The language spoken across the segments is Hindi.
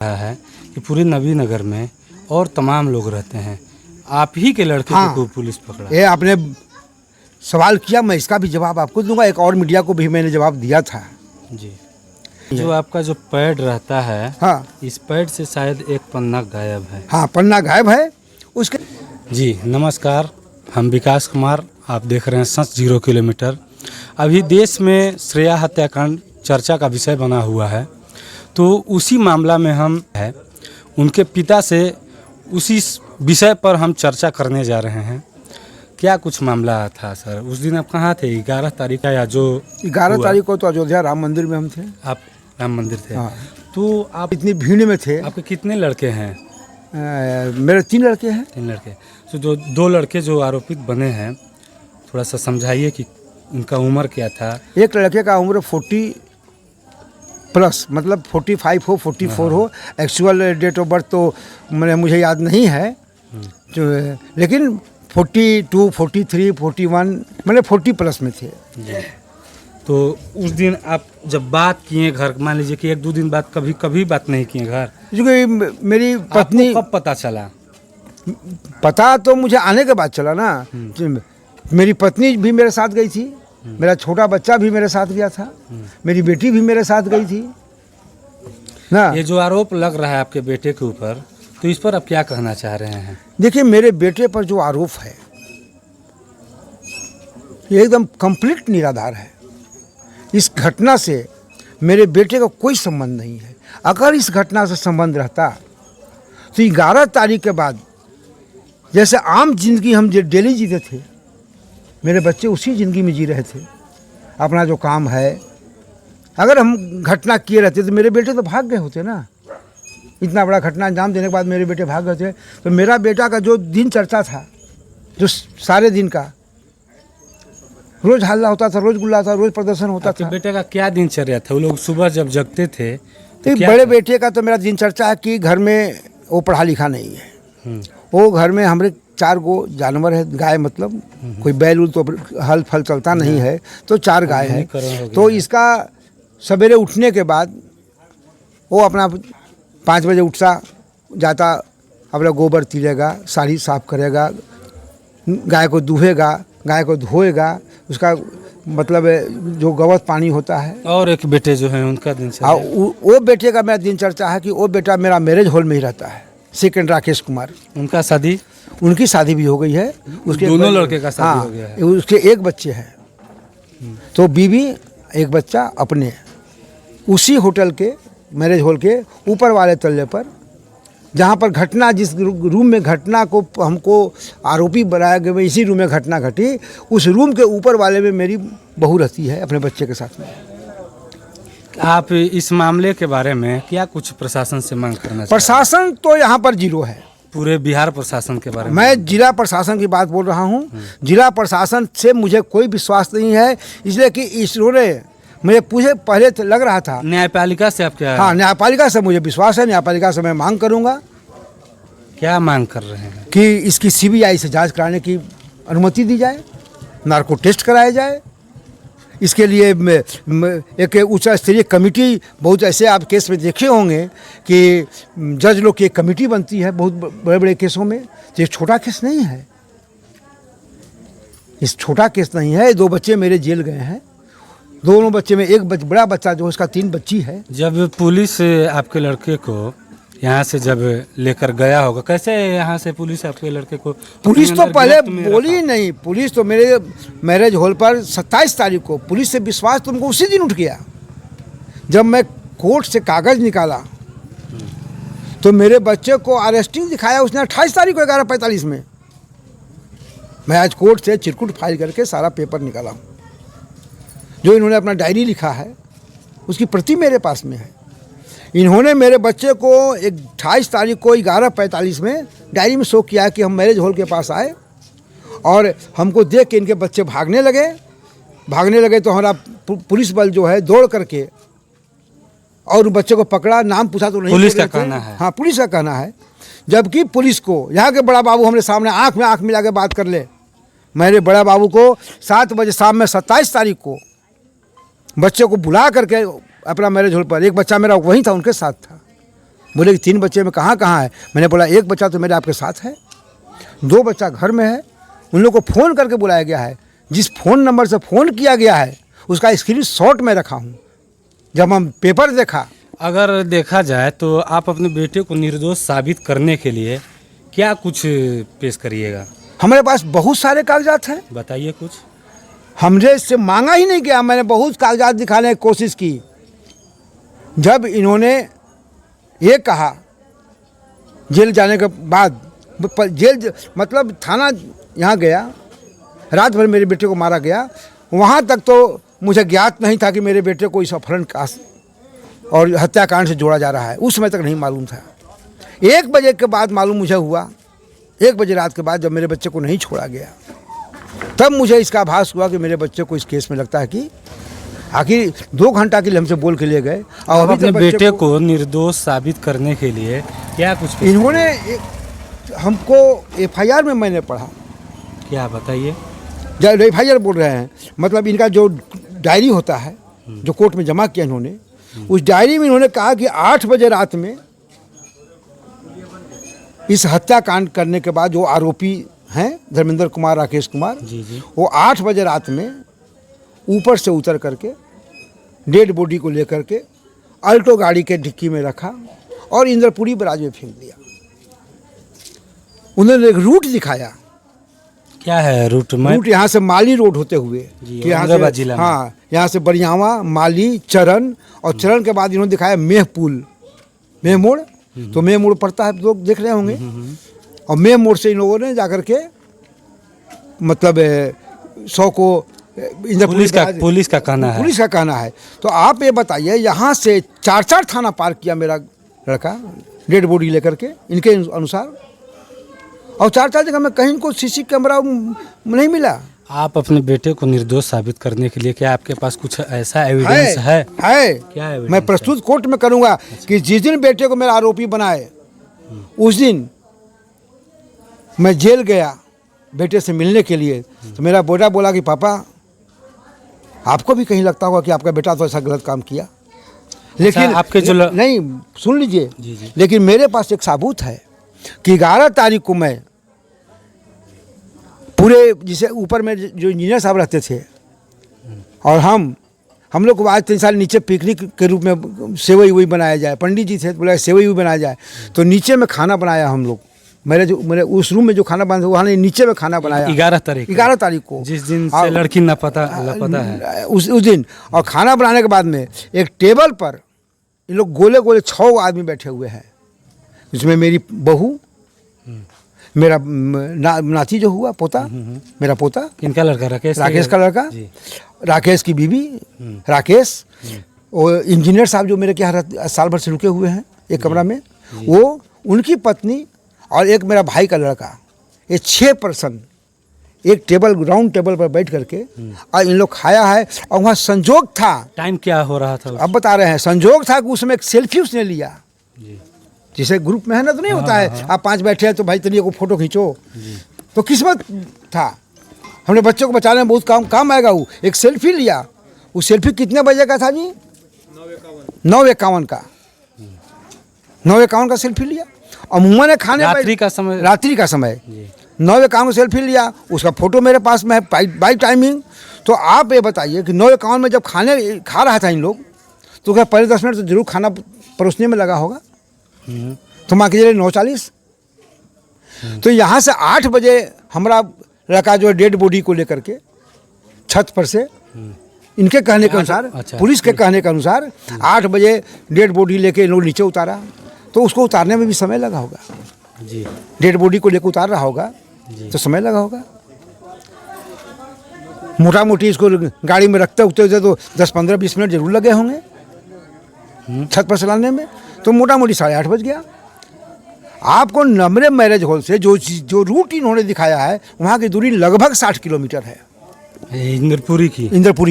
है कि पूरे नबीनगर में और तमाम लोग रहते हैं, आप ही के लड़के को पुलिस पकड़ा। ये आपने सवाल किया, मैं इसका भी जवाब आपको दूंगा। एक और मीडिया को भी मैंने जवाब दिया था जी। जो आपका जो पैड रहता है, हाँ, इस पैड से शायद एक पन्ना गायब है। हाँ, पन्ना गायब है उसके। जी नमस्कार, हम विकास कुमार, आप देख रहे हैं सच 0 किलोमीटर। अभी देश में श्रेया हत्याकांड चर्चा का विषय बना हुआ है, तो उसी मामला में हम है उनके पिता से उसी विषय पर हम चर्चा करने जा रहे हैं। क्या कुछ मामला था सर? उस दिन आप कहाँ थे? 11 तारीख या जो 11 तारीख को तो अयोध्या राम मंदिर में हम थे। आप राम मंदिर थे? हाँ। तो आप इतनी भीड़ में थे। आपके कितने लड़के हैं? मेरे 3 लड़के हैं। 3 लड़के। तो जो 2 लड़के जो आरोपित बने हैं, थोड़ा सा समझाइए कि उनका उम्र क्या था। एक लड़के का उम्र 40 प्लस, मतलब 45 हो, 44 हो। एक्चुअल डेट ऑफ बर्थ तो मुझे याद नहीं है, लेकिन 42, 43, 41 मतलब 40 प्लस में थे। जी। तो उस दिन आप जब बात किए घर, मान लीजिए कि 1-2 दिन बाद कभी बात नहीं किए घर, क्योंकि मेरी पत्नी, कब पता चला? पता तो मुझे आने के बाद चला ना। मेरी पत्नी भी मेरे साथ गई थी, मेरा छोटा बच्चा भी मेरे साथ गया था, मेरी बेटी भी मेरे साथ गई थी ना। ये जो आरोप लग रहा है आपके बेटे के ऊपर, तो इस पर आप क्या कहना चाह रहे हैं? देखिए, मेरे बेटे पर जो आरोप है ये एकदम कंप्लीट निराधार है। इस घटना से मेरे बेटे का कोई संबंध नहीं है। अगर इस घटना से संबंध रहता तो 11 तारीख के बाद जैसे आम जिंदगी हम डेली जीते थे, मेरे बच्चे उसी ज़िंदगी में जी रहे थे। अपना जो काम है, अगर हम घटना किए रहते तो मेरे बेटे तो भाग गए होते ना। इतना बड़ा घटना अंजाम देने के बाद मेरे बेटे भाग गए थे, तो मेरा बेटा का जो दिनचर्या था, जो सारे दिन का रोज़ हल्ला होता था, रोज़ गुल्ला था, रोज़ प्रदर्शन होता था। बेटे का क्या दिनचर्या था? वो लोग सुबह जब जगते थे तो बड़े बेटे का तो मेरा दिनचर्या है कि घर में वो पढ़ा लिखा नहीं है। वो घर में हमारे 4 गो जानवर है, गाय, मतलब कोई बैल तो हल फल चलता नहीं है, तो 4 गाय हैं। तो इसका सवेरे उठने के बाद वो अपना 5 बजे उठता जाता, अपना गोबर तिलेगा, साड़ी साफ करेगा, गाय को दूहेगा, गाय को धोएगा, उसका मतलब जो गवत पानी होता है। और एक बेटे जो है उनका दिनचर्या? वो बेटे का मेरा दिनचर्या है कि वो बेटा मेरा मैरिज हॉल में ही रहता है, सेकंड राकेश कुमार। उनका शादी? उनकी शादी भी हो गई है। उसके दोनों लड़के का शादी हो गया है। उसके एक बच्चे हैं, तो बीवी, एक बच्चा अपने उसी होटल के मैरिज हॉल के ऊपर वाले तल्ले पर, जहाँ पर घटना, जिस रूम में घटना को हमको आरोपी बनाया गया, इसी रूम में घटना घटी, उस रूम के ऊपर वाले में मेरी बहू रहती है अपने बच्चे के साथ में। आप इस मामले के बारे में क्या कुछ प्रशासन से मांग करना चाहते हैं? प्रशासन तो यहाँ पर 0 है। पूरे बिहार प्रशासन के बारे में? मैं जिला प्रशासन की बात बोल रहा हूँ। जिला प्रशासन से मुझे कोई विश्वास नहीं है, इसलिए कि इसने मुझे पूछे पहले तो लग रहा था। न्यायपालिका से आप क्या? हाँ, न्यायपालिका से मुझे विश्वास है। न्यायपालिका से मैं मांग करूँगा। क्या मांग कर रहे हैं? कि इसकी CBI से जांच कराने की अनुमति दी जाए, नार्को टेस्ट कराया जाए। इसके लिए एक उच्च स्तरीय कमेटी, बहुत ऐसे आप केस में देखे होंगे कि जज लोग की एक कमेटी बनती है बहुत बड़े बड़े केसों में। तो ये छोटा केस नहीं है, इस छोटा केस नहीं है। 2 बच्चे मेरे जेल गए हैं। दोनों बच्चे में एक बड़ा बच्चा जो उसका 3 बच्ची है। जब पुलिस आपके लड़के को यहाँ से जब लेकर गया होगा, कैसे यहाँ से पुलिस आपके लड़के को? पुलिस तो पहले बोली ही नहीं। पुलिस तो मेरे मैरिज हॉल पर 27 तारीख को पुलिस से विश्वास तुमको उसी दिन उठ गया। जब मैं कोर्ट से कागज़ निकाला तो मेरे बच्चे को अरेस्टिंग दिखाया उसने 28 तारीख को 11:45 में। मैं आज कोर्ट से चिरकुट फाइल करके सारा पेपर निकाला हूँ। जो इन्होंने अपना डायरी लिखा है उसकी प्रति मेरे पास में है। इन्होंने मेरे बच्चे को 28 तारीख को 11:45 में डायरी में शो किया कि हम मैरिज हॉल के पास आए और हमको देख के इनके बच्चे भागने लगे तो हमारा पुलिस बल जो है दौड़ करके और बच्चे को पकड़ा। नाम पूछा तो नहीं, पुलिस का कहना है। हाँ, पुलिस का कहना है। जबकि पुलिस को यहाँ के बड़ा बाबू हमारे सामने आँख में आँख मिला के बात कर ले। मेरे बड़ा बाबू को 7 बजे शाम में 27 तारीख को बच्चे को बुला करके अपना मैरिज हॉल पर, एक बच्चा मेरा वहीं था, उनके साथ था, बोले कि 3 बच्चे में कहाँ कहाँ है। मैंने बोला 1 बच्चा तो मेरे आपके साथ है, 2 बच्चा घर में है। उन लोग को फ़ोन करके बुलाया गया है। जिस फ़ोन नंबर से फ़ोन किया गया है उसका स्क्रीनशॉट मैं रखा हूँ। जब हम पेपर देखा, अगर देखा जाए तो आप अपने बेटे को निर्दोष साबित करने के लिए क्या कुछ पेश करिएगा? हमारे पास बहुत सारे कागजात हैं। बताइए कुछ। हमने इससे मांगा ही नहीं गया। मैंने बहुत कागजात दिखाने की कोशिश की। जब इन्होंने ये कहा जेल जाने के बाद, जेल मतलब थाना यहाँ गया, रात भर मेरे बेटे को मारा गया, वहाँ तक तो मुझे ज्ञात नहीं था कि मेरे बेटे को इस अपहरण का और हत्याकांड से जोड़ा जा रहा है। उस समय तक नहीं मालूम था। 1 बजे के बाद मालूम मुझे हुआ, 1 बजे रात के बाद जब मेरे बच्चे को नहीं छोड़ा गया, तब मुझे इसका आभास हुआ कि मेरे बच्चे को इस केस में लगता है कि आखिर 2 घंटा के लिए हमसे बोल के लिए गए। और आप अपने बेटे को निर्दोष साबित करने के लिए क्या कुछ इन्होंने हमको FIR में मैंने पढ़ा। क्या बताइए? जब FIR बोल रहे हैं, मतलब इनका जो डायरी होता है जो कोर्ट में जमा किया इन्होंने, उस डायरी में इन्होंने कहा कि 8 बजे रात में इस हत्याकांड करने के बाद जो आरोपी हैं धर्मेंद्र कुमार, राकेश कुमार, जी। वो 8 बजे रात में ऊपर से उतर करके डेड बॉडी को लेकर के अल्टो गाड़ी के डिक्की में रखा और इंद्रपुरी बराज में फेंक दिया। उन्होंने एक रूट दिखाया। क्या है रूट में? रूट यहाँ से माली रोड होते हुए जी, कि यहाँ औरंगाबाद से, जिला में। हाँ, यहाँ से बरियावा, माली, चरण, और चरण के बाद इन्होंने दिखाया मेह पुल, मेह मोड़। तो मेह मोड़ पड़ता है, लोग देख रहे होंगे। और मेह मोड़ से इन लोगों ने जाकर के मतलब 100 को पुलिस का कहना है। पुलिस का कहना है। तो आप ये बताइए, यहाँ से 4 थाना पार किया मेरा लड़का डेड बॉडी लेकर के इनके अनुसार, और 4 जगह में कहीं को CC कैमरा नहीं मिला। आप अपने बेटे को निर्दोष साबित करने के लिए क्या आपके पास कुछ ऐसा एविडेंस है? क्या एविडेंस मैं प्रस्तुत कोर्ट में करूंगा कि जिस दिन बेटे को मेरा आरोपी बनाए उस दिन मैं जेल गया बेटे से मिलने के लिए। तो मेरा बेटा बोला कि पापा, आपको भी कहीं लगता होगा कि आपका बेटा तो ऐसा गलत काम किया, लेकिन आपके जो नहीं, सुन लीजिए। जी। लेकिन मेरे पास एक सबूत है कि 11 तारीख को मैं पूरे, जिसे ऊपर में जो इंजीनियर साहब रहते थे, और हम लोग को आज 3 साल नीचे पिकनिक के रूप में सेवई वही बनाया जाए। पंडित जी थे, बोला सेवई वही बनाया जाए। तो नीचे में खाना बनाया हम लोग। मेरे उस रूम में जो खाना बना था वहाँ नीचे में खाना बनाया 11 तारीख को, जिस दिन से लड़की लापता है उस दिन। और खाना बनाने के बाद में एक टेबल पर इन लोग गोले गोले 6 आदमी बैठे हुए हैं, जिसमें मेरी बहू, मेरा नाती जो हुआ पोता, मेरा पोता, इनका लड़का राकेश का लड़का, राकेश की बीवी राकेश, और इंजीनियर साहब जो मेरे यहाँ साल भर से रुके हुए हैं एक कमरा में, वो, उनकी पत्नी, और एक मेरा भाई का लड़का। ये 6 पर्सन एक टेबल, राउंड टेबल पर बैठ करके और इन लोग खाया है। और वहाँ संजोग था, टाइम क्या हो रहा था अब बता रहे हैं, संजोग था कि उसमें एक सेल्फी उसने लिया। जैसे ग्रुप में है ना, तो नहीं होता है आप 5 बैठे हैं तो भाई चलिए को फोटो खींचो। तो किस्मत था, हमने बच्चों को बचाने में बहुत काम आएगा। वो एक सेल्फी लिया। वो सेल्फी कितने बजे का था जी? 9:51 का 9:51 का सेल्फी लिया। और मुँह ने खाने रात्रि का समय 9:51 का सेल्फी लिया। उसका फोटो मेरे पास में है बाई टाइमिंग। तो आप ये बताइए कि 9:51 में जब खाने खा रहा था इन लोग, तो क्या पहले 10 मिनट तो जरूर खाना परोसने में लगा होगा। तो मान के चलिए 9:40। तो यहाँ से 8 बजे हमारा लड़का जो है डेड बॉडी को लेकर के छत पर से, इनके कहने के अनुसार, पुलिस के कहने के अनुसार 8 बजे डेड बॉडी लेके इन लोग नीचे उतारा। तो उसको उतारने में भी समय लगा होगा जी। डेड बॉडी को लेकर उतार रहा होगा तो समय लगा होगा। मोटा मोटी इसको गाड़ी में रखते उठते तो 10-15-20 मिनट जरूर लगे होंगे छत पर चलाने में। तो मोटा मोटी 8:30 बज गया। आपको नमरे मैरिज हॉल से जो रूट इन्होंने दिखाया है, वहाँ की दूरी लगभग 60 किलोमीटर है। इंद्रपुरी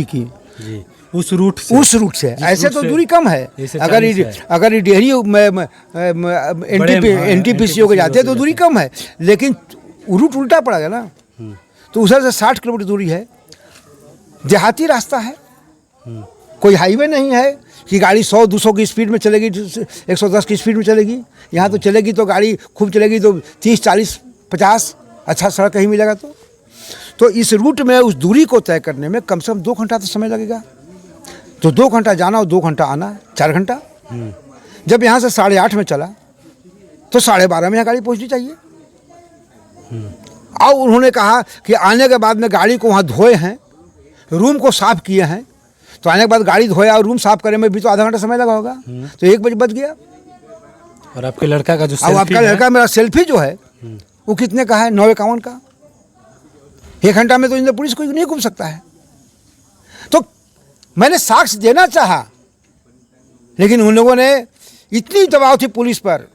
की जी। उस रूट से ऐसे तो दूरी कम है। अगर ये डेहरी NTPC के जाते तो दूरी कम है, लेकिन रूट उल्टा पड़ा गया ना। तो उधर से 60 किलोमीटर दूरी है। देहाती रास्ता है, कोई हाईवे नहीं है कि गाड़ी 100-200 की स्पीड में चलेगी, 110 की स्पीड में चलेगी। यहाँ तो चलेगी तो गाड़ी खूब चलेगी तो 30, 40, 50 अच्छा सड़क कहीं मिलेगा तो इस रूट में उस दूरी को तय करने में कम से कम 2 घंटा तो समय लगेगा। तो 2 घंटा जाना और 2 घंटा आना, 4 घंटा। जब यहाँ से 8:30 में चला तो 12:30 में यहाँ गाड़ी पहुँचनी चाहिए। और उन्होंने कहा कि आने के बाद में गाड़ी को वहाँ धोए हैं, रूम को साफ़ किए हैं, तो आने के बाद गाड़ी धोया और रूम साफ़ करने में भी तो आधा घंटा समय लगा होगा। तो 1 बजे बज गया। और आपके लड़का का जो अब आपका लड़का मेरा सेल्फी जो है वो कितने का है? 951 का। 1 घंटा में तो इंद्र पुलिस कोई नहीं घूम सकता है। तो मैंने साक्ष्य देना चाहा, लेकिन उन लोगों ने इतनी दबाव थी पुलिस पर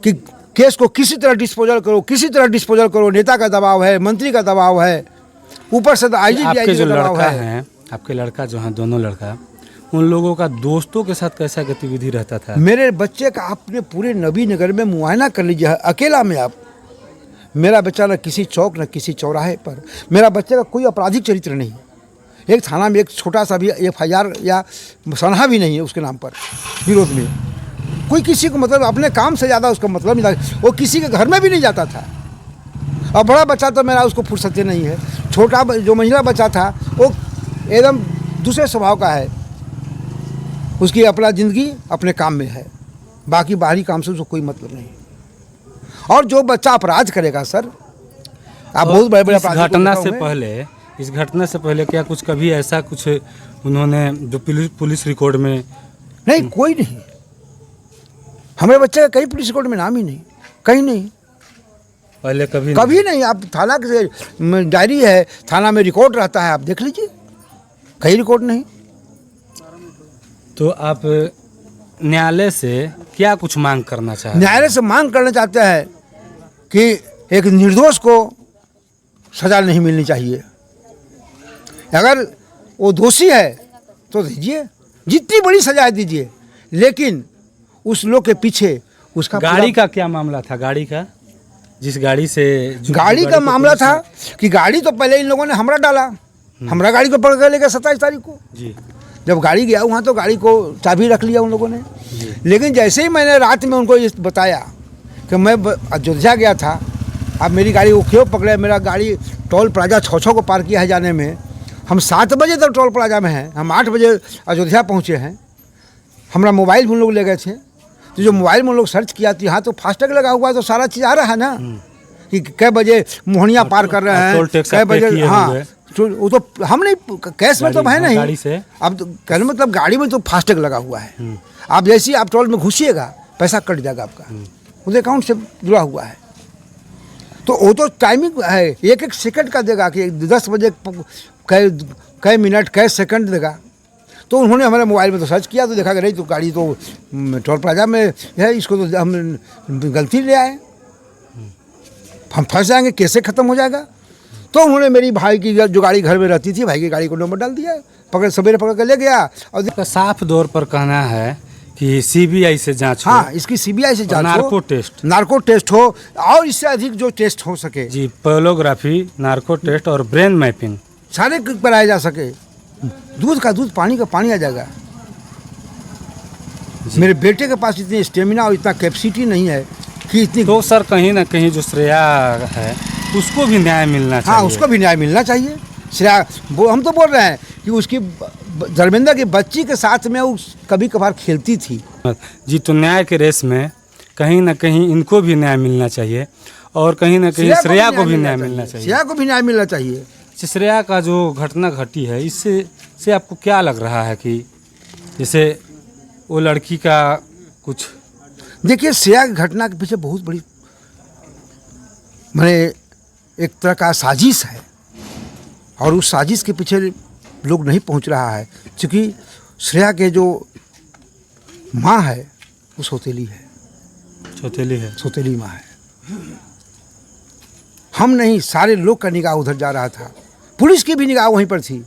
कि केस को किसी तरह डिस्पोजल करो, किसी तरह डिस्पोजल करो। नेता का दबाव है, मंत्री का दबाव है, ऊपर से आईजी आपके जो का दबाव लड़का है। है, आपके लड़का जो है, दोनों लड़का, उन लोगों का दोस्तों के साथ कैसा गतिविधि रहता था? मेरे बच्चे का आपने पूरे नबी नगर में मुआयना कर लीजिए, अकेला में आप। मेरा बच्चा न किसी चौक न किसी चौराहे पर, मेरा बच्चे का कोई आपराधिक चरित्र नहीं। एक थाना में एक छोटा सा भी FIR या सनहा भी नहीं है उसके नाम पर विरोध में। कोई किसी को मतलब अपने काम से ज़्यादा उसका मतलब नहीं था। वो किसी के घर में भी नहीं जाता था। और बड़ा बच्चा तो मेरा उसको फुर्सत नहीं है। छोटा जो महिला बच्चा था वो एकदम दूसरे स्वभाव का है। उसकी अपना ज़िंदगी अपने काम में है, बाकी बाहरी काम से उसको कोई मतलब नहीं। और जो बच्चा अपराध करेगा सर, आप बहुत बड़े बड़े अपराध इस घटना से पहले क्या कुछ कभी ऐसा कुछ उन्होंने जो पुलिस रिकॉर्ड में? नहीं, कोई नहीं। हमारे बच्चे का कहीं पुलिस रिकॉर्ड में नाम ही नहीं, कहीं नहीं, पहले कभी नहीं। आप थाना के डायरी है, थाना में रिकॉर्ड रहता है, आप देख लीजिए, कहीं रिकॉर्ड नहीं। तो आप न्यायालय से क्या कुछ मांग करना चाहते हैं? न्यायालय से मांग करना चाहते हैं कि एक निर्दोष को सजा नहीं मिलनी चाहिए। अगर वो दोषी है तो दीजिए, जितनी बड़ी सजा दीजिए, लेकिन उस लोग के पीछे उसका गाड़ी का क्या मामला था? गाड़ी का, जिस गाड़ी से गाड़ी का मामला था कि गाड़ी तो पहले इन लोगों ने हमरा डाला, हमरा गाड़ी को पकड़ कर ले गया 27 तारीख को जी। जब गाड़ी गया वहाँ तो गाड़ी को चाबी रख लिया उन लोगों ने। लेकिन जैसे ही मैंने रात में उनको ये बताया कि मैं अयोध्या गया था, अब मेरी गाड़ी वो क्यों पकड़े, मेरा गाड़ी टोल प्लाजा 6 को पार किया है जाने में। हम 7 बजे तक टोल प्लाजा में हैं, हम 8 बजे अयोध्या पहुँचे हैं। हमारा मोबाइल भी उन लोग ले गए थे। तो जो मोबाइल में उन लोग सर्च किया तो यहाँ तो फास्टैग लगा हुआ है, तो सारा चीज़ आ रहा है ना कि कै बजे मोहनिया पार कर रहे हैं, कै बजे। हाँ, तो वो तो हम नहीं, कैश में तो है नहीं गाड़ी से। अब तो कहने मतलब गाड़ी में तो फास्टैग लगा हुआ है। आप जैसे ही आप टोल में घुसिएगा पैसा कट जाएगा आपका, उस अकाउंट से जुड़ा हुआ है। तो वो तो टाइमिंग है, 1-1 सेकंड का देगा कि 10 बजे कै मिनट कै सेकंड देगा। तो उन्होंने हमारे मोबाइल में तो सर्च किया तो देखा कि नहीं, तो गाड़ी तो टोल प्लाजा में है, इसको तो हम गलती ले आए, हम फंस जाएंगे, कैसे ख़त्म हो जाएगा। तो उन्होंने मेरी भाई की जो गाड़ी घर में रहती थी, भाई की गाड़ी को नंबर डाल दिया, सवेरे पकड़ कर ले गया। और साफ तौर पर कहना है कि CBI से जांच हो। हाँ, इसकी CBI से जांच हो, नार्को टेस्ट हो, और इससे अधिक जो टेस्ट हो सके जी, पोलोग्राफी, नार्को टेस्ट और ब्रेन मैपिंग सारे कराया जा सके। दूध का दूध, पानी का पानी आ जाएगा। मेरे बेटे के पास इतनी स्टेमिना और इतना कैपेसिटी नहीं है कि इतनी। तो सर कहीं ना कहीं जो श्रेया है उसको भी न्याय मिलना चाहिए। हाँ, उसको भी न्याय मिलना चाहिए। श्रेया हम तो बोल रहे हैं कि उसकी धर्मेंद्र की बच्ची के साथ में वो कभी कभार खेलती थी जी। तो न्याय के रेस में कहीं ना कहीं इनको भी न्याय मिलना चाहिए और कहीं ना कहीं श्रेया को भी न्याय मिलना चाहिए। श्रेया को भी न्याय मिलना चाहिए। श्रेया का जो घटना घटी है, इससे आपको क्या लग रहा है कि जैसे वो लड़की का कुछ? देखिए, श्रेया की घटना के पीछे बहुत बड़ी मैंने एक तरह का साजिश है, और उस साजिश के पीछे लोग नहीं पहुंच रहा है, क्योंकि श्रेया के जो माँ है वो सौतेली है, सौतेली माँ है। हम नहीं, सारे लोग का निगाह उधर जा रहा था, पुलिस की भी निगाह वहीं पर थी,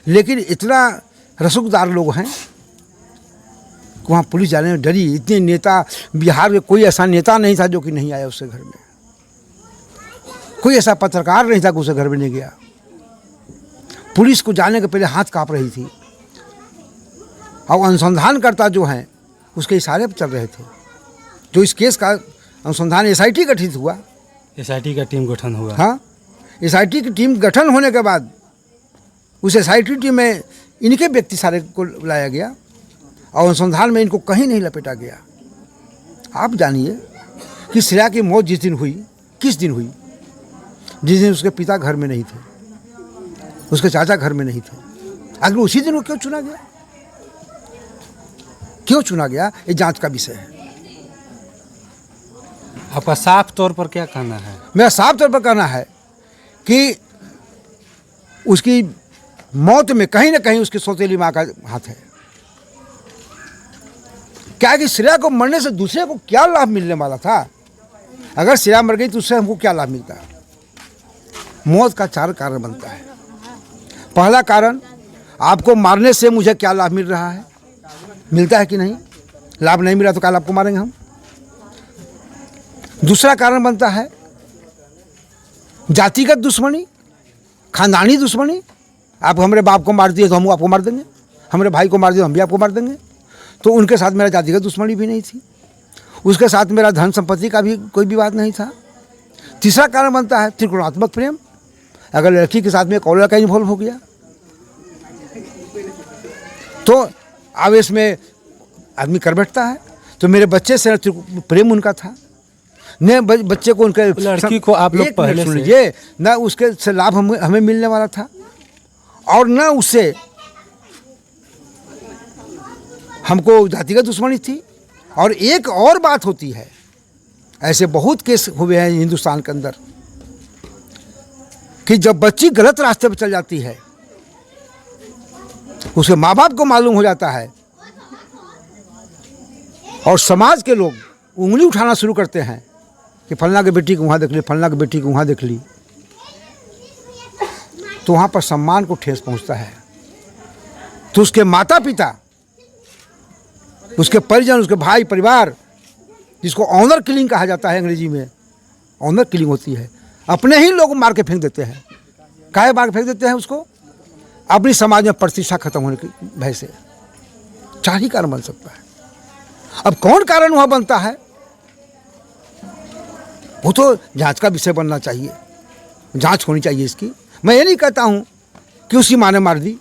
लेकिन इतना रसूखदार लोग हैं कि वहाँ पुलिस जाने में डरी। इतने नेता बिहार में कोई ऐसा नेता नहीं था जो कि नहीं आया उसके घर में, कोई ऐसा पत्रकार नहीं था कि उसके घर में नहीं गया। पुलिस को जाने के पहले हाथ कांप रही थी, और अनुसंधानकर्ता जो हैं उसके इशारे पर चल रहे थे। जो इस केस का अनुसंधान एसआईटी गठित हुआ, एसआईटी का टीम गठन हुआ। हाँ, एसआईटी की टीम गठन होने के बाद उस एसआईटी टीम में इनके व्यक्ति सारे को लाया गया और अनुसंधान में इनको कहीं नहीं लपेटा गया। आप जानिए कि श्रेया की मौत जिस दिन हुई, किस दिन हुई? जिस दिन उसके पिता घर में नहीं थे, उसके चाचा घर में नहीं थे। आखिर उसी दिन वो क्यों चुना गया? क्यों चुना गया, ये जांच का विषय है। आपका साफ तौर पर क्या कहना है? मेरा साफ तौर पर कहना है कि उसकी मौत में कहीं ना कहीं उसकी सौतेली माँ का हाथ है। क्या कि श्रेया को मरने से दूसरे को क्या लाभ मिलने वाला था? अगर श्रेया मर गई तो उससे हमको क्या लाभ मिलता है? मौत का 4 कारण बनता है। पहला कारण, आपको मारने से मुझे क्या लाभ मिल रहा है? मिलता है कि नहीं? लाभ नहीं मिला तो क्या लाभ को मारेंगे हम? दूसरा कारण बनता है जातिगत दुश्मनी, खानदानी दुश्मनी। आप हमारे बाप को मार दिए तो हम आपको मार देंगे, हमारे भाई को मार दिए तो हम भी आपको मार देंगे। तो उनके साथ मेरा जातिगत दुश्मनी भी नहीं थी, उसके साथ मेरा धन संपत्ति का भी कोई विवाद नहीं था। तीसरा कारण बनता है त्रिकोणात्मक प्रेम। अगर लड़की के साथ में एक और लड़का इन्वॉल्व हो गया तो आवेश में आदमी कर बैठता है। तो मेरे बच्चे से प्रेम उनका था, न बच्चे को उनके लड़की को आप लोग पहले सुन से लीजिए, न उसके से लाभ हमें मिलने वाला था और न उससे हमको जातिगत दुश्मनी थी। और एक और बात होती है, ऐसे बहुत केस हुए हैं हिंदुस्तान के अंदर कि जब बच्ची गलत रास्ते पर चल जाती है, उसके माँ बाप को मालूम हो जाता है और समाज के लोग उंगली उठाना शुरू करते हैं कि फलना की बेटी को वहाँ देख ली, फलना की बेटी को वहाँ देख ली, तो वहाँ पर सम्मान को ठेस पहुँचता है। तो उसके माता पिता, उसके परिजन, उसके भाई परिवार, जिसको ऑनर किलिंग कहा जाता है अंग्रेजी में, ऑनर किलिंग होती है, अपने ही लोग मार के फेंक देते हैं। काहे मार के फेंक देते हैं उसको? अपनी समाज में प्रतिष्ठा खत्म होने की भय से। 4 ही कारण बन सकता है। अब कौन कारण वह बनता है, वो तो जांच का विषय बनना चाहिए, जांच होनी चाहिए इसकी। मैं ये नहीं कहता हूँ कि उसकी माँ ने मार दी,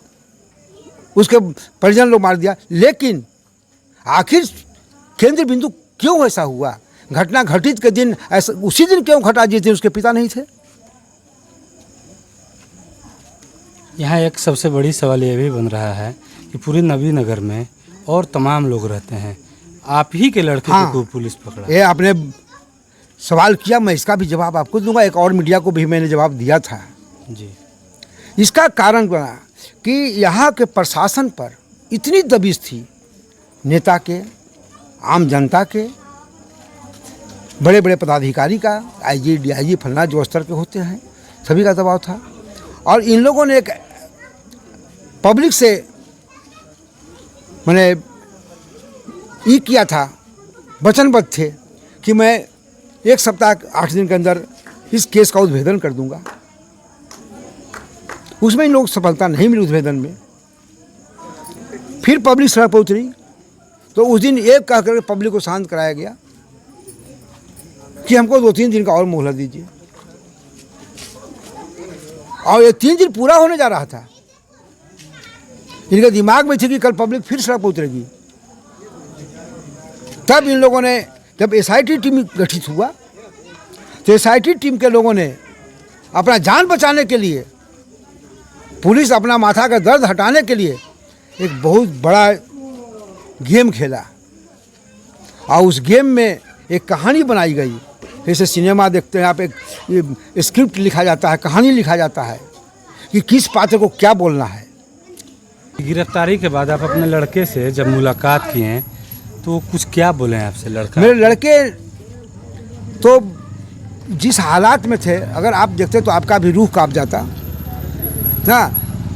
उसके परिजन लोग मार दिया, लेकिन आखिर केंद्र बिंदु क्यों ऐसा हुआ? घटना घटित के दिन ऐसा उसी दिन क्यों घटा जिस दिन उसके पिता नहीं थे? यहाँ एक सबसे बड़ी सवाल ये भी बन रहा है कि पूरे नबीनगर में और तमाम लोग रहते हैं, आप ही के लड़के हाँ, को पुलिस पकड़ा। ये आपने सवाल किया, मैं इसका भी जवाब आपको दूंगा। एक और मीडिया को भी मैंने जवाब दिया था जी। इसका कारण बना कि यहाँ के प्रशासन पर इतनी दबिश थी, नेता के, आम जनता के, बड़े बड़े पदाधिकारी का, आईजी डीआईजी फलना जो स्तर के होते हैं, सभी का दबाव था। और इन लोगों ने एक पब्लिक से मैंने ये किया था, वचनबद्ध थे कि मैं 1 सप्ताह 8 दिन के अंदर इस केस का उद्भेदन कर दूंगा। उसमें इन लोग सफलता नहीं मिली उद्भेदन में। फिर पब्लिक सड़क पर उतरी तो उस दिन एक कह करके पब्लिक को शांत कराया गया कि हमको 2-3 दिन का और मोहलत दीजिए। और ये 3 दिन पूरा होने जा रहा था, इनके दिमाग में थी कि कल पब्लिक फिर सड़क पर उतरेगी। तब इन लोगों ने, जब एसआईटी टीम गठित हुआ तो एसआईटी टीम के लोगों ने अपना जान बचाने के लिए, पुलिस अपना माथा का दर्द हटाने के लिए एक बहुत बड़ा गेम खेला। और उस गेम में एक कहानी बनाई गई। जैसे सिनेमा देखते हैं आप, एक स्क्रिप्ट लिखा जाता है, कहानी लिखा जाता है कि किस पात्र को क्या बोलना है। गिरफ्तारी के बाद आप अपने लड़के से जब मुलाकात किए तो कुछ क्या बोले हैं आपसे लड़का? मेरे लड़के तो जिस हालात में थे, अगर आप देखते तो आपका भी रूह कांप जाता ना।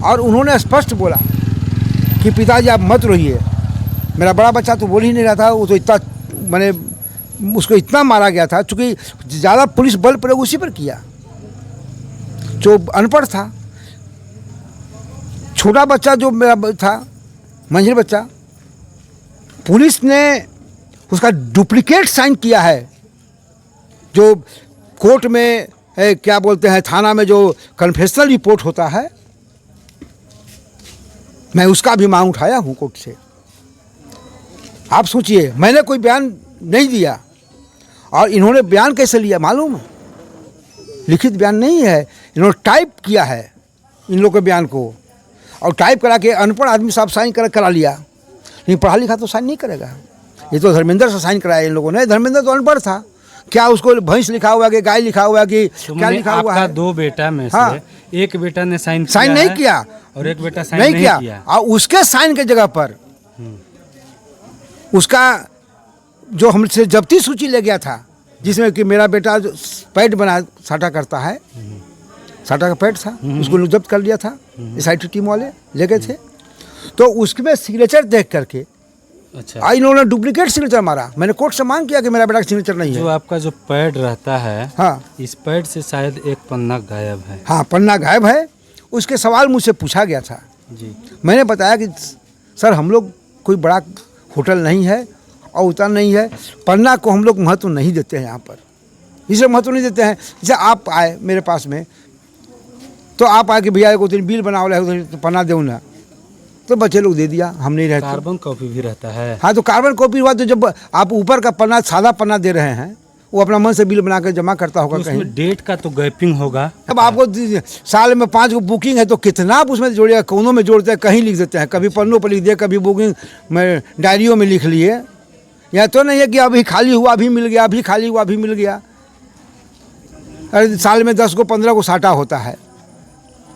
और उन्होंने स्पष्ट बोला कि पिताजी आप मत रोइए। मेरा बड़ा बच्चा तो बोल ही नहीं रहा था, वो तो इतना, मैंने उसको इतना मारा गया था, चूँकि ज़्यादा पुलिस बल प्रयोग उसी पर किया जो अनपढ़ था। छोटा बच्चा जो मेरा था, मंझिल बच्चा, पुलिस ने उसका डुप्लीकेट साइन किया है, जो कोर्ट में क्या बोलते हैं थाना में जो कन्फेशनल रिपोर्ट होता है, मैं उसका भी मांग उठाया हूँ कोर्ट से। आप सोचिए, मैंने कोई बयान नहीं दिया और इन्होंने बयान कैसे लिया मालूम है? लिखित बयान नहीं है, इन्होंने टाइप किया है इन लोगों के बयान को, और टाइप करा के अनपढ़ आदमी साहब साइन करा लिया। नहीं पढ़ा लिखा तो साइन नहीं करेगा। ये तो धर्मेंद्र से साइन कराया इन लोगों ने। धर्मेंद्र तो अनपढ़ था, क्या उसको भैंस लिखा हुआ है कि गाय लिखा हुआ है कि तो क्या लिखा हुआ है? 2 बेटा में से हाँ। एक बेटा ने साइन नहीं किया और एक बेटा साइन नहीं किया। और उसके साइन के जगह पर उसका जो हमसे जब्ती सूची ले गया था, जिसमें कि मेरा बेटा जो पैड बना साटा करता है, साटा का पैड था, उसको लोग जब्त कर लिया था, SIT टीम वाले ले गए थे। तो उसमें सिग्नेचर देख करके अच्छा, इन्होंने डुप्लीकेट सिग्नेचर मारा। मैंने कोर्ट से मांग किया कि मेरा बेटा का सिग्नेचर नहीं है। जो आपका जो पैड रहता है, हाँ, इस पैड से शायद एक पन्ना गायब है। हाँ, पन्ना गायब है। उसके सवाल मुझसे पूछा गया था जी। मैंने बताया कि सर हम लोग कोई बड़ा होटल नहीं है और उतना नहीं है, पन्ना को हम लोग महत्व नहीं देते हैं यहाँ पर, इसे महत्व नहीं देते हैं। जैसे आप आए मेरे पास में, तो आप आके भैया एक दिन बिल बनाओ तो पन्ना दो ना, तो बच्चे लोग दे दिया, हम नहीं रहते। कार्बन कॉपी भी रहता है। हाँ, तो कार्बन कॉपी हुआ तो जब आप ऊपर का पन्ना सादा पन्ना दे रहे हैं, वो अपना मन से बिल बना कर जमा करता होगा तो कहीं। डेट का तो गैपिंग होगा। अब आपको साल में 5 बुकिंग है तो कितना आप उसमें जोड़िएगा, कोनों में जोड़ते हैं, कहीं लिख देते हैं, कभी पन्नों पर लिख दिए, कभी बुकिंग में डायरियों में लिख लिए। या तो नहीं है कि अभी खाली हुआ अभी मिल गया, अभी खाली हुआ अभी मिल गया। अरे साल में 10 को 15 को साटा होता है,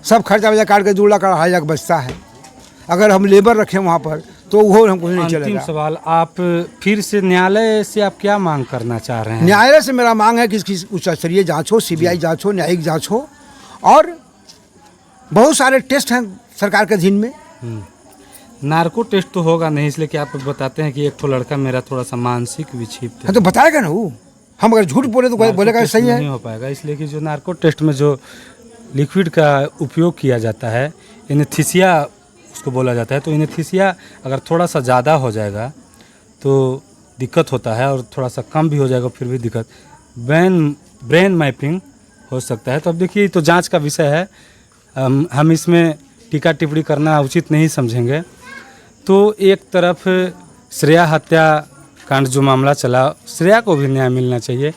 सब खर्चा वर्चा काट के 2 लाख 2.5 लाख बचता है। अगर हम लेबर रखें वहाँ पर तो वो हमको नहीं अंतिम चलेगा। सवाल, आप फिर से न्यायालय से आप क्या मांग करना चाह रहे हैं? न्यायालय से मेरा मांग है कि इसकी उच्च स्तरीय जाँच हो, CBI जाँच हो, न्यायिक जाँच हो, और बहुत सारे टेस्ट हैं सरकार के अधीन में। नार्को टेस्ट तो होगा नहीं, इसलिए कि आप बताते हैं कि एक तो लड़का मेरा थोड़ा सा मानसिक विक्षिप्त है। हाँ, तो बताएगा ना वो। हम अगर झूठ बोले तो बोलेगा सही है। नहीं हो पाएगा, इसलिए कि जो नार्को टेस्ट में जो लिक्विड का उपयोग किया जाता है, एनेस्थीसिया उसको बोला जाता है, तो एनेस्थीसिया अगर थोड़ा सा ज़्यादा हो जाएगा तो दिक्कत होता है, और थोड़ा सा कम भी हो जाएगा फिर भी दिक्कत। ब्रेन मैपिंग हो सकता है। तो अब देखिए, तो जांच का विषय है, हम इसमें टीका टिप्पणी करना उचित नहीं समझेंगे। तो एक तरफ श्रेया हत्या कांड जो मामला चला, श्रेया को भी न्याय मिलना चाहिए,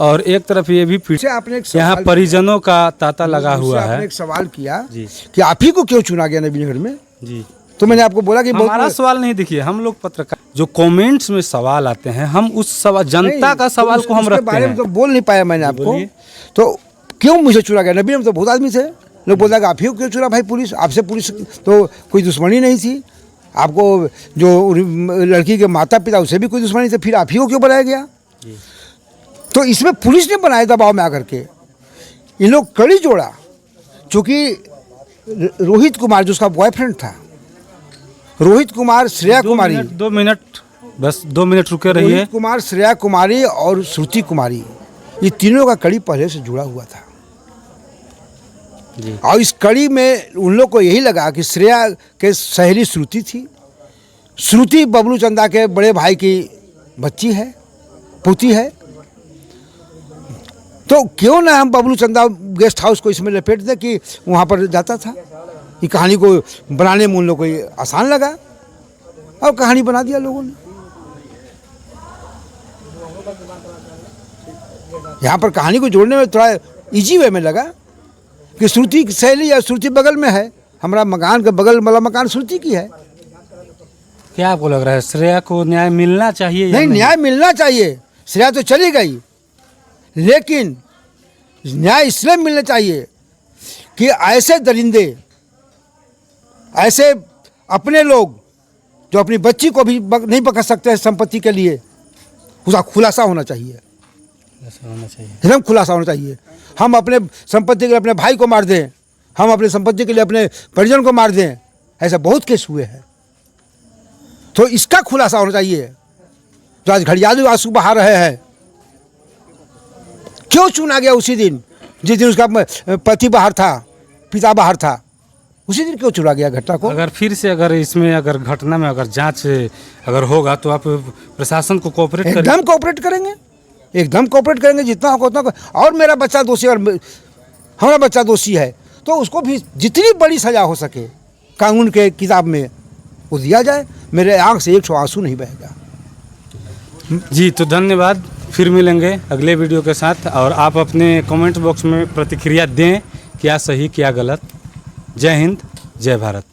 और एक तरफ ये भी आपने यहाँ परिजनों का तांता लगा हुआ है। आपने एक सवाल किया जी कि आप ही को क्यों चुना गया नबीनगर में। जी, तो मैंने आपको बोला कि हमारा सवाल नहीं, देखिए हम लोग पत्रकार, जो कमेंट्स में सवाल आते हैं, हम उस सवाल, जनता का सवाल को हम रखते बारे में हैं। तो बोल नहीं पाया मैंने आपको। तो क्यों मुझे चुना गया? नबीनगर में तो बहुत आदमी थे, लोग बोलता कि आप ही को क्यों चुना भाई पुलिस, आपसे पुलिस तो कोई दुश्मनी नहीं थी, आपको जो लड़की के माता पिता उससे भी कोई दुश्मनी थे, फिर आप ही को क्यों बनाया गया? तो इसमें पुलिस ने बनाया दबाव में आकर के, इन लोग कड़ी जोड़ा। चूँकि रोहित कुमार जो उसका बॉयफ्रेंड था, रोहित कुमार, श्रेया कुमारी, 2 मिनट बस 2 मिनट रुके रहिए। रोहित कुमार, श्रेया कुमारी और श्रुति कुमारी, ये तीनों का कड़ी पहले से जुड़ा हुआ था जी। और इस कड़ी में उन लोग को यही लगा कि श्रेया के सहेली श्रुति थी। श्रुति बबलू चंदा के बड़े भाई की बच्ची है, पोती है, तो क्यों ना हम बबलू चंदा गेस्ट हाउस को इसमें लपेट दें कि वहाँ पर जाता था। ये कहानी को बनाने में उन लोग को आसान लगा और कहानी बना दिया लोगों ने। यहाँ पर कहानी को जोड़ने में थोड़ा इजी वे में लगा कि श्रुति की सहेली या श्रुति बगल में है, हमारा मकान के बगल वाला मकान श्रुति की है। क्या आपको लग रहा है, श्रेया को न्याय मिलना चाहिए या नहीं, न्याय मिलना चाहिए। श्रेया तो चली गई, लेकिन न्याय इसलिए मिलना चाहिए कि ऐसे दरिंदे, ऐसे अपने लोग जो अपनी बच्ची को भी नहीं पकड़ सकते हैं संपत्ति के लिए, उसका खुलासा होना चाहिए, ऐसा होना चाहिए, एकदम खुलासा होना चाहिए। हम अपने संपत्ति के लिए अपने भाई को मार दें, हम अपनी संपत्ति के लिए अपने परिजन को मार दें, ऐसा बहुत केस हुए हैं। तो इसका खुलासा होना चाहिए। जो आज घड़ियाली आंसू बहा रहे हैं, क्यों चुना गया उसी दिन जिस दिन उसका पति बाहर था, पिता बाहर था, उसी दिन क्यों चुरा गया घटना को? अगर फिर से अगर इसमें अगर घटना में अगर जांच अगर होगा तो आप प्रशासन को कोऑपरेट करें? एकदम कोऑपरेट करेंगे, एकदम कोऑपरेट करेंगे, जितना होगा उतना। और मेरा बच्चा दोषी और हमारा बच्चा दोषी है तो उसको भी जितनी बड़ी सज़ा हो सके कानून के किताब में वो दिया जाए। मेरे आँख से एक ठो आंसू नहीं बहेगा। जी तो धन्यवाद, फिर मिलेंगे अगले वीडियो के साथ। और आप अपने कमेंट बॉक्स में प्रतिक्रिया दें, क्या सही क्या गलत। जय हिंद, जय भारत।